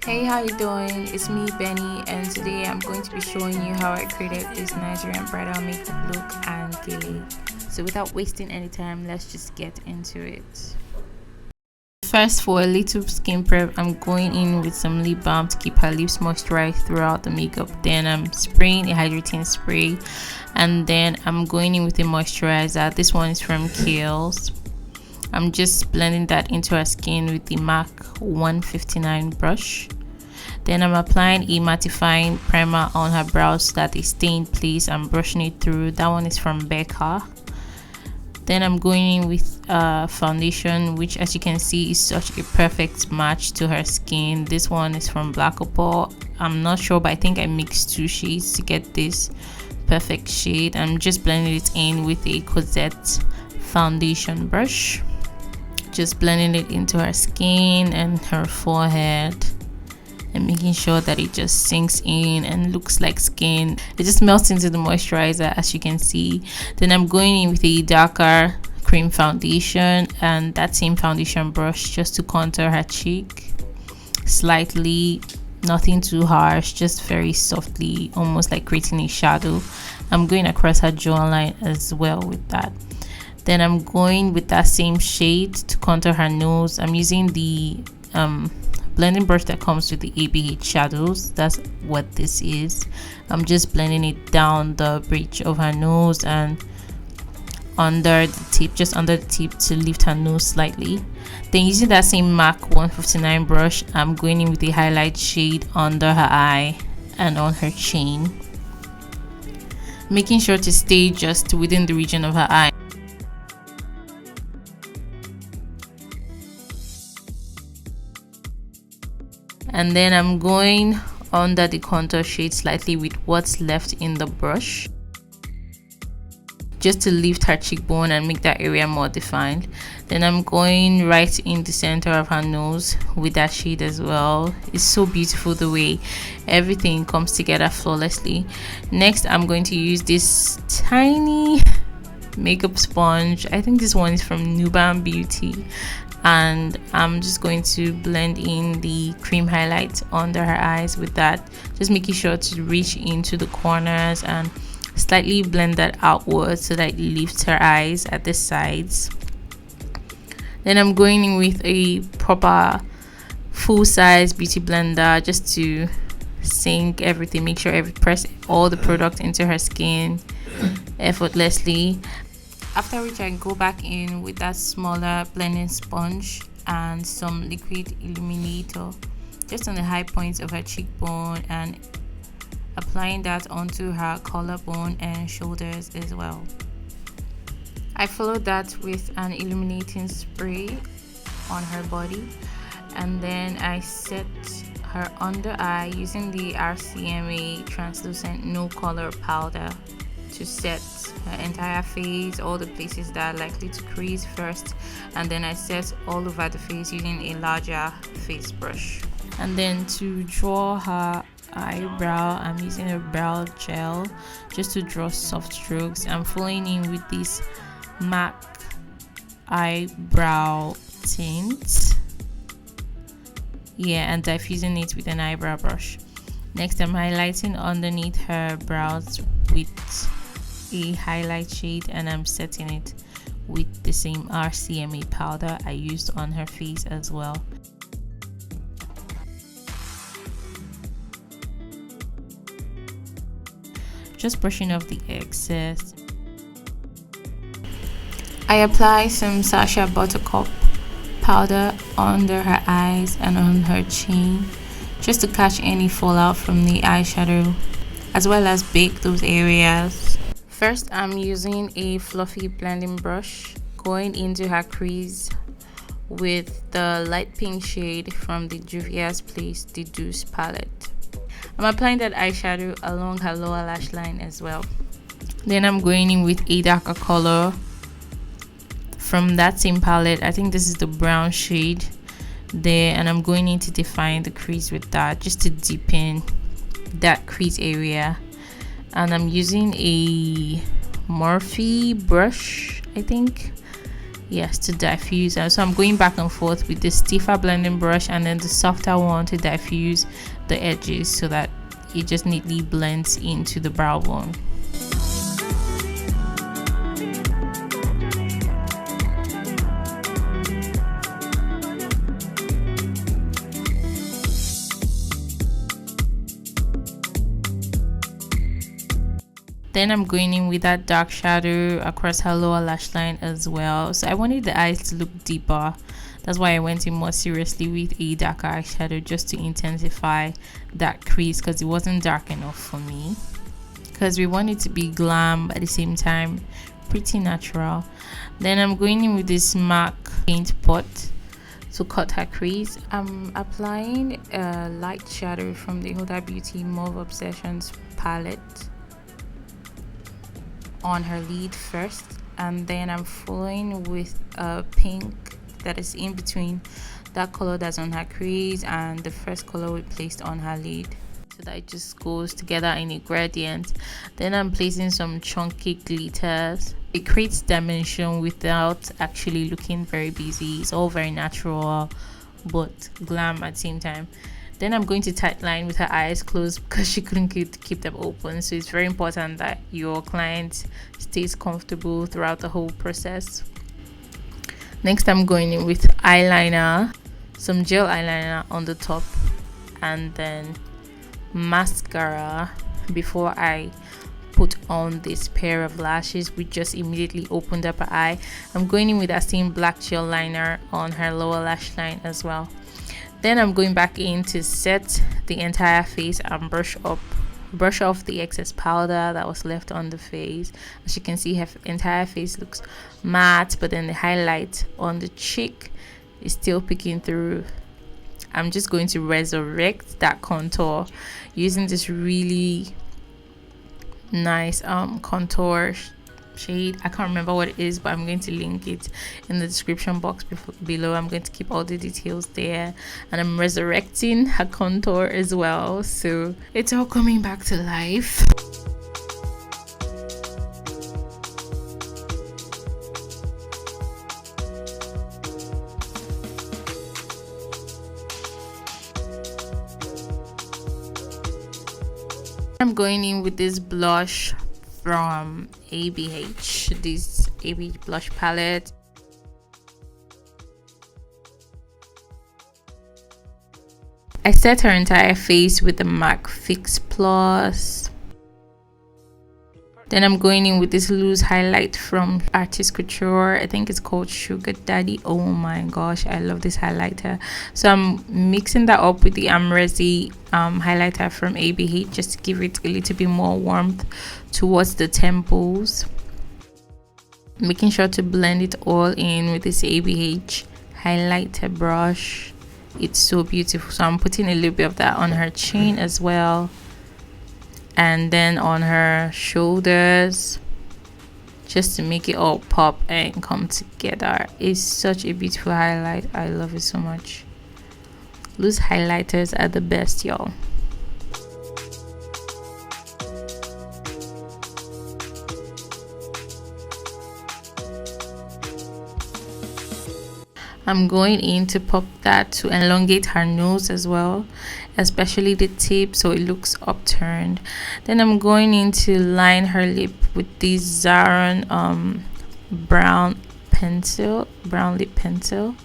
Hey, how you doing? It's me, Benny, and today I'm going to be showing you how I created this Nigerian bridal makeup look and GELE. So without wasting any time, let's just get into it. First, for a little skin prep, I'm going in with some lip balm to keep her lips moisturized throughout the makeup. Then I'm spraying a hydrating spray, and then I'm going in with a moisturizer. This one is from Kiehls. I'm just blending that into her skin with the MAC 159 brush. Then I'm applying a mattifying primer on her brows so that it stay in place. I'm brushing it through. That one is from Becca. Then I'm going in with foundation, which as you can see is such a perfect match to her skin. This one is from Black Opal. I'm not sure, but I think I mixed two shades to get this perfect shade. I'm just blending it in with a Cosette foundation brush. Just blending it into her skin and her forehead, and making sure that it just sinks in and looks like skin. It just melts into the moisturizer, as you can see. Then I'm going in with a darker cream foundation and that same foundation brush just to contour her cheek slightly, nothing too harsh, just very softly, almost like creating a shadow. I'm going across her jawline as well with that. Then I'm going with that same shade to contour her nose. I'm using the blending brush that comes with the ABH shadows. That's what this is. I'm just blending it down the bridge of her nose and under the tip, just under the tip, to lift her nose slightly. Then using that same MAC 159 brush, I'm going in with the highlight shade under her eye and on her chin, making sure to stay just within the region of her eye. And then I'm going under the contour shade slightly with what's left in the brush, just to lift her cheekbone and make that area more defined. Then I'm going right in the center of her nose with that shade as well. It's so beautiful the way everything comes together flawlessly. Next, I'm going to use this tiny makeup sponge. I think this one is from Nuban Beauty, and I'm just going to blend in the cream highlight under her eyes with that, just making sure to reach into the corners and slightly blend that outwards so that it lifts her eyes at the sides. Then I'm going in with a proper full-size beauty blender just to sink everything, make sure press all the product into her skin effortlessly. After which I go back in with that smaller blending sponge and some liquid illuminator just on the high points of her cheekbone, and applying that onto her collarbone and shoulders as well. I followed that with an illuminating spray on her body, and then I set her under eye using the RCMA translucent no color powder to set her entire face, all the places that are likely to crease first, and then I set all over the face using a larger face brush. And then to draw her eyebrow, I'm using a brow gel just to draw soft strokes. I'm filling in with this MAC eyebrow tint, and diffusing it with an eyebrow brush. Next, I'm highlighting underneath her brows with a highlight shade, and I'm setting it with the same RCMA powder I used on her face as well. Just brushing off the excess. I apply some Sacha Buttercup powder under her eyes and on her chin, just to catch any fallout from the eyeshadow, as well as bake those areas. First, I'm using a fluffy blending brush, going into her crease with the light pink shade from the Juvias Place, the Douce palette. I'm applying that eyeshadow along her lower lash line as well. Then I'm going in with a darker color from that same palette. I think this is the brown shade there, and I'm going in to define the crease with that, just to deepen that crease area. And I'm using a Morphe brush, I think, yes, to diffuse. And so I'm going back and forth with the stiffer blending brush and then the softer one to diffuse the edges so that it just neatly blends into the brow bone. Then I'm going in with that dark shadow across her lower lash line as well. So I wanted the eyes to look deeper. That's why I went in more seriously with a darker eyeshadow, just to intensify that crease because it wasn't dark enough for me. Because we want it to be glam at the same time, pretty natural. Then I'm going in with this MAC paint pot to cut her crease. I'm applying a light shadow from the Huda Beauty Mauve Obsessions palette on her lid first, and then I'm following with a pink that is in between that color that's on her crease and the first color we placed on her lid, so that it just goes together in a gradient. Then I'm placing some chunky glitters. It creates dimension without actually looking very busy. It's all very natural but glam at the same time. Then I'm going to tight line with her eyes closed because she couldn't keep them open. So it's very important that your client stays comfortable throughout the whole process. Next, I'm going in with eyeliner, some gel eyeliner on the top, and then mascara before I put on this pair of lashes. We just immediately opened up her eye. I'm going in with that same black gel liner on her lower lash line as well. Then I'm going back in to set the entire face and brush off the excess powder that was left on the face. As you can see, her entire face looks matte, but then the highlight on the cheek is still peeking through. I'm just going to resurrect that contour using this really nice contour shade. I can't remember what it is, but I'm going to link it in the description box below. I'm going to keep all the details there, and I'm resurrecting her contour as well, so it's all coming back to life. I'm going in with this blush from ABH, this ABH blush palette. I set her entire face with the MAC Fix Plus. Then I'm going in with this loose highlight from Artist Couture. I think it's called Sugar Daddy. Oh my gosh, I love this highlighter. So I'm mixing that up with the Amrezy highlighter from ABH just to give it a little bit more warmth towards the temples. Making sure to blend it all in with this ABH highlighter brush. It's so beautiful. So I'm putting a little bit of that on her chin as well, and then on her shoulders, just to make it all pop and come together. It's such a beautiful highlight. I love it so much. Loose highlighters are the best, y'all. I'm going in to pop that to elongate her nose as well, especially the tip, so it looks upturned. Then I'm going in to line her lip with this Zaron brown lip pencil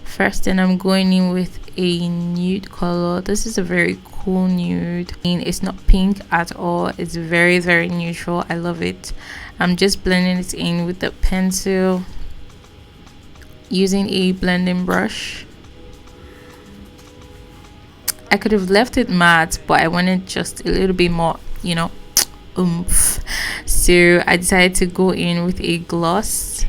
first. Then I'm going in with a nude color. This is a very cool nude. It's not pink at all. It's very, very neutral. I love it. I'm just blending it in with the pencil using a blending brush. I could have left it matte, but I wanted just a little bit more, you know, oomph. So I decided to go in with a gloss.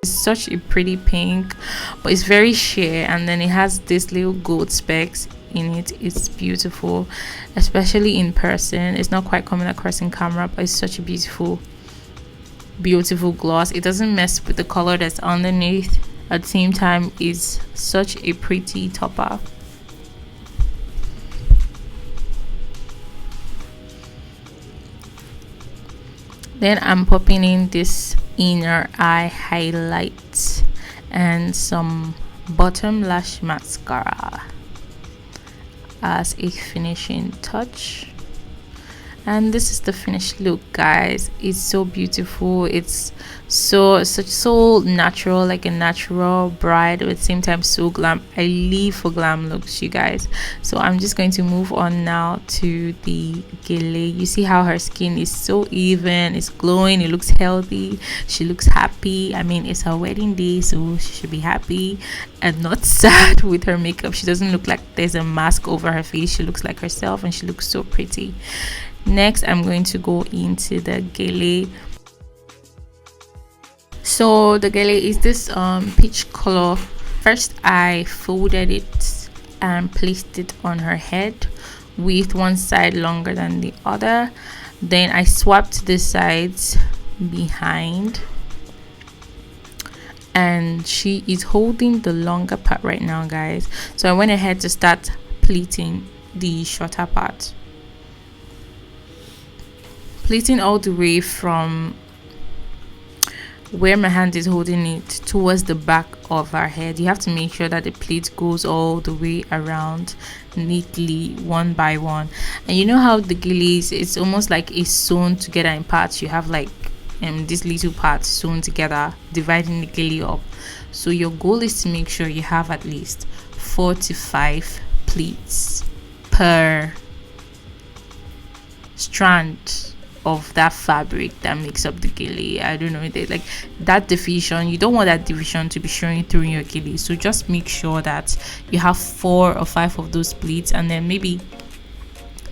It's such a pretty pink, but it's very sheer, and then it has this little gold specks in it. It's beautiful, especially in person. It's not quite coming across in camera, but it's such a beautiful gloss. It doesn't mess with the color that's underneath. At the same time, is such a pretty topper. Then I'm popping in this inner eye highlight and some bottom lash mascara as a finishing touch. And this is the finished look, guys. It's so beautiful. It's so natural, like a natural bride, but at the same time so glam. I live for glam looks, you guys. So I'm just going to move on now to the Gele. You see how her skin is so even, it's glowing, it looks healthy, she looks happy. I mean, it's her wedding day, so she should be happy and not sad with her makeup. She doesn't look like there's a mask over her face. She looks like herself and she looks so pretty. Next, I'm going to go into the Gele. So the Gele is this peach color. First, I folded it and placed it on her head with one side longer than the other. Then I swapped the sides behind, and she is holding the longer part right now, guys. So I went ahead to start pleating the shorter part. Pleating all the way from where my hand is holding it towards the back of her head. You have to make sure that the pleat goes all the way around neatly, one by one. And you know how the Gele is, it's almost like it's sewn together in parts. You have like these little parts sewn together, dividing the Gele up. So your goal is to make sure you have at least 4 to 5 pleats per strand of that fabric that makes up the Gele. I don't know, like that division, you don't want that division to be showing through your Gele. So just make sure that you have 4 or 5 of those pleats, and then maybe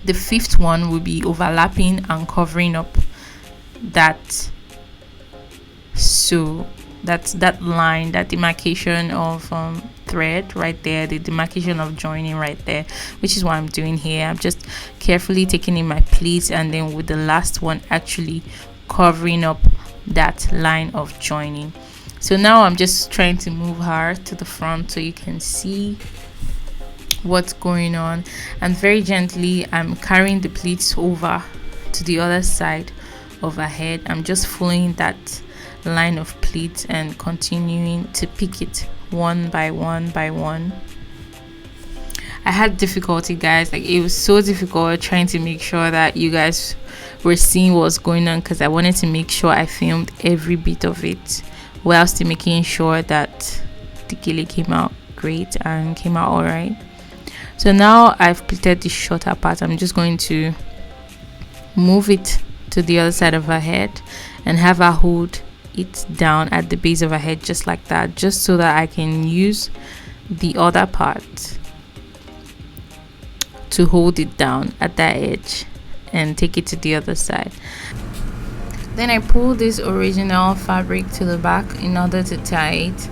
the 5th one will be overlapping and covering up that. So that's that line, that demarcation of thread right there, the demarcation of joining right there, which is what I'm doing here. I'm just carefully taking in my pleats, and then with the last one actually covering up that line of joining. So now I'm just trying to move her to the front so you can see what's going on, and very gently I'm carrying the pleats over to the other side of her head. I'm just following that line of pleats and continuing to pick it one by one by one. I had difficulty, guys. Like, it was so difficult trying to make sure that you guys were seeing what's going on, because I wanted to make sure I filmed every bit of it while still making sure that the Gele came out great and came out all right. So now I've pleated the shorter part. I'm just going to move it to the other side of her head and have her hold it down at the base of her head, just like that, just so that I can use the other part to hold it down at that edge and take it to the other side. Then I pull this original fabric to the back in order to tie it.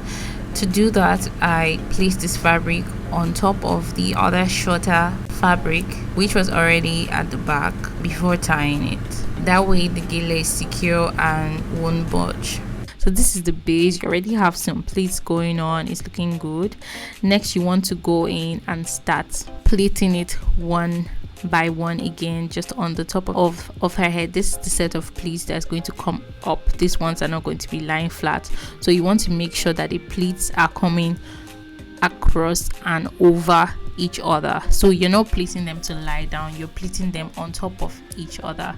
To do that, I place this fabric on top of the other shorter fabric, which was already at the back, before tying it. That way the Gele is secure and won't budge. So this is the base. You already have some pleats going on, it's looking good. Next, you want to go in and start pleating it one by one again, just on the top of her head. This is the set of pleats that's going to come up. These ones are not going to be lying flat, so you want to make sure that the pleats are coming across and over each other. So you're not pleating them to lie down, you're pleating them on top of each other.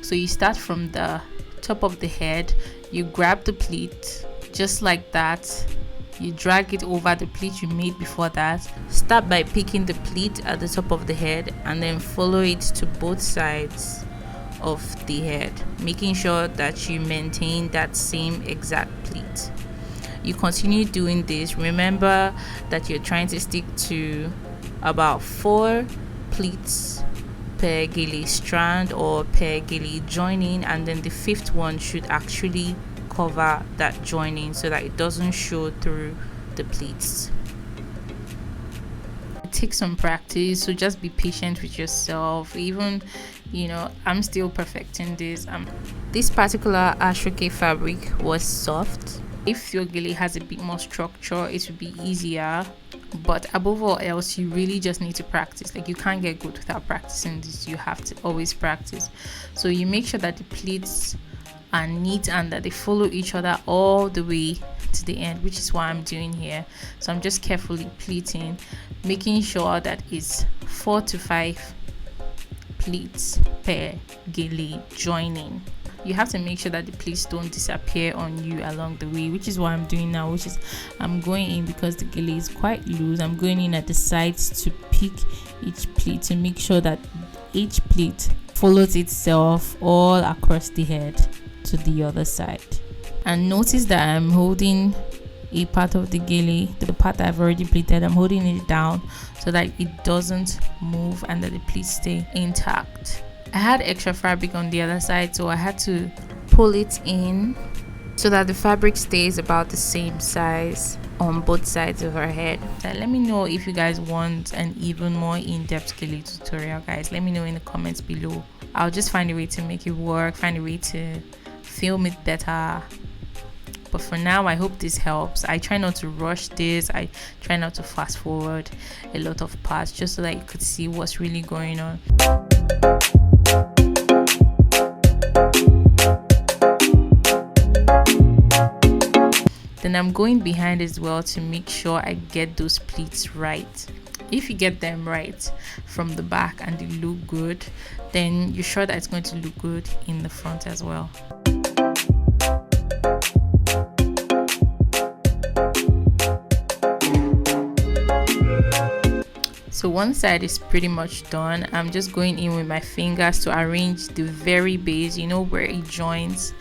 So you start from the top of the head, you grab the pleat just like that, you drag it over the pleat you made before that. Start by picking the pleat at the top of the head and then follow it to both sides of the head, making sure that you maintain that same exact pleat. You continue doing this. Remember that you're trying to stick to about 4 pleats per Gele strand or per Gele joining, and then the 5th one should actually cover that joining so that it doesn't show through the pleats. It takes some practice, so just be patient with yourself. Even, you know, I'm still perfecting this. This particular ashoke fabric was soft. If your Gele has a bit more structure, it would be easier, but above all else, you really just need to practice. Like, you can't get good without practicing this. You have to always practice. So you make sure that the pleats are neat and that they follow each other all the way to the end, which is what I'm doing here. So I'm just carefully pleating, making sure that it's 4 to 5 pleats per gele joining. You have to make sure that the pleats don't disappear on you along the way, which is what I'm doing now, which is I'm going in because the gele is quite loose. I'm going in at the sides to pick each pleat to make sure that each pleat follows itself all across the head to the other side. And notice that I'm holding a part of the gele, the part that I've already pleated, I'm holding it down so that it doesn't move and that the pleats stay intact. I had extra fabric on the other side, so I had to pull it in so that the fabric stays about the same size on both sides of her head. Let me know if you guys want an even more in-depth gele tutorial, guys. Let me know in the comments below. I'll just find a way to make it work, find a way to film it better. But for now, I hope this helps. I try not to rush this. I try not to fast forward a lot of parts, just so that you could see what's really going on. Then I'm going behind as well to make sure I get those pleats right. If you get them right from the back and they look good, then you're sure that it's going to look good in the front as well. So one side is pretty much done. I'm just going in with my fingers to arrange the very base, you know, where it joins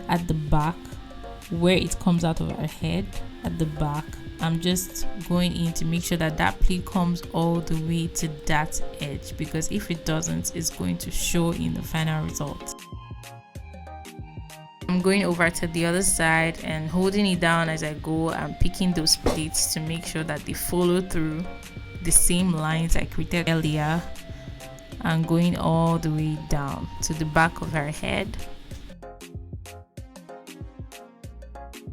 at the back, where it comes out of our head at the back. I'm just going in to make sure that that pleat comes all the way to that edge, because if it doesn't, it's going to show in the final result. I'm going over to the other side and holding it down as I go. I'm picking those pleats to make sure that they follow through the same lines I created earlier and going all the way down to the back of her head.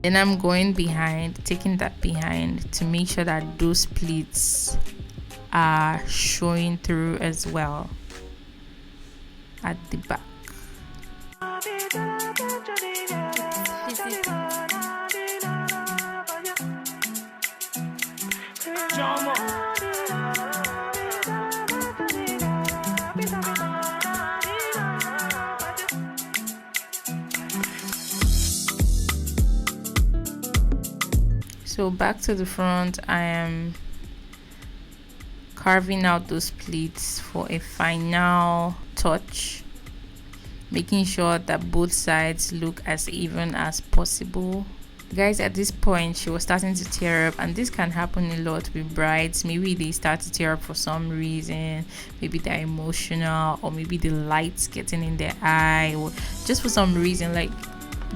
Then I'm going behind, taking that behind to make sure that those pleats are showing through as well at the back. So back to the front, I am carving out those pleats for a final touch, making sure that both sides look as even as possible. Guys, at this point she was starting to tear up, and this can happen a lot with brides. Maybe they start to tear up for some reason, maybe they're emotional, or maybe the light's getting in their eye, or just for some reason. Like,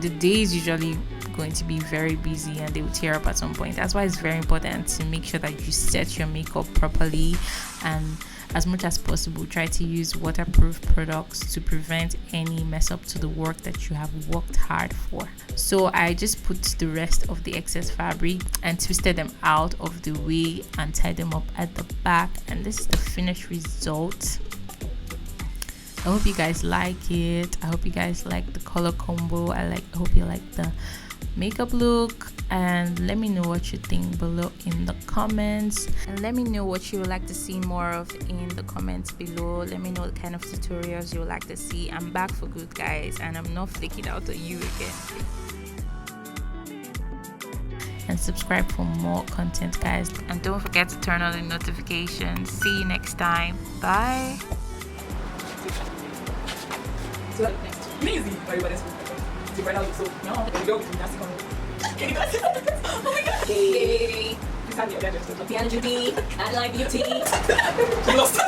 the day is usually going to be very busy and they will tear up at some point. That's why it's very important to make sure that you set your makeup properly, and as much as possible try to use waterproof products to prevent any mess up to the work that you have worked hard for. So I just put the rest of the excess fabric and twisted them out of the way and tied them up at the back, and this is the finished result. I hope you guys like it. I hope you guys like the color combo. I hope you like the makeup look, and let me know what you think below in the comments, and let me know what you would like to see more of in the comments below. Let me know what kind of tutorials you would like to see. I'm back for good, guys, and I'm not flaking out on you again. And subscribe for more content, guys, and don't forget to turn on the notifications. See you next time. Bye. So like next, amazing. Everybody's so right now, so no, there we go. Nasty one. Oh my god. Hey. This had the address. Piano Judy. Adaline beauty. You lost.